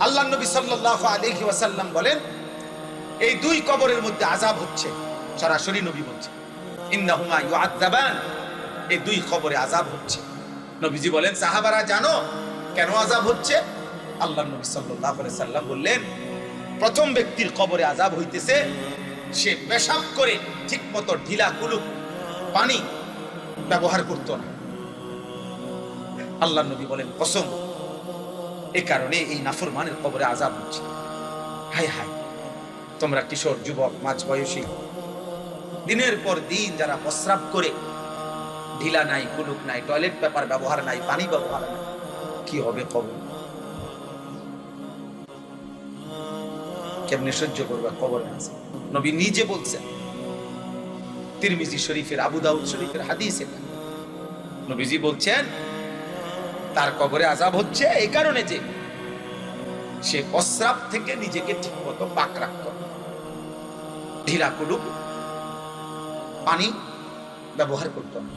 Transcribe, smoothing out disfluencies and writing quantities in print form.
আল্লাহ নবী সাল্লাল্লাহু আলাইহি ওয়াসাল্লাম বলেন, এই দুই কবরের মধ্যে আযাব হচ্ছে। সরাসরি নবী বলছেন, ইন্নাহুমা ইউআযাবান, এই দুই কবরে আযাব হচ্ছে। নবীজি বলেন, সাহাবারা জানো কেন আযাব হচ্ছে? আল্লাহ নবী সাল্লাল্লাহু আলাইহি সাল্লাম বললেন, প্রথম ব্যক্তির কবরে আযাব হইতেছে, সে পেশাব করে ঠিকমতো ঢিলা কুলুক পানি ব্যবহার করত না। আল্লাহ নবী বলেন, কসম, এই কারণে এই নাফরমানের কবরে আযাব হচ্ছে। হায় হায়, তোমরা কিশোর যুবক মাঝ বয়সী দিনের পর দিন যারা প্রস্রাব করে, ঢিলা নাই, কুলুক নাই, টয়লেট পেপার ব্যবহার নাই, পানি ব্যবহার নাই, কি হবে কবর? কেমনে সহ্য করবে কবরে আযাব? নবী নিজে বলছেন, তিরমিজি শরীফের, আবু দাউদ শরীফের হাদিস এটা। নবীজি বলছেন, তার কবরে আযাব হচ্ছে এই কারণে যে সে প্রস্রাব থেকে নিজেকে ঠিকমতো পাক রাখত, ঢিলা কুলুক পানি ব্যবহার করত না।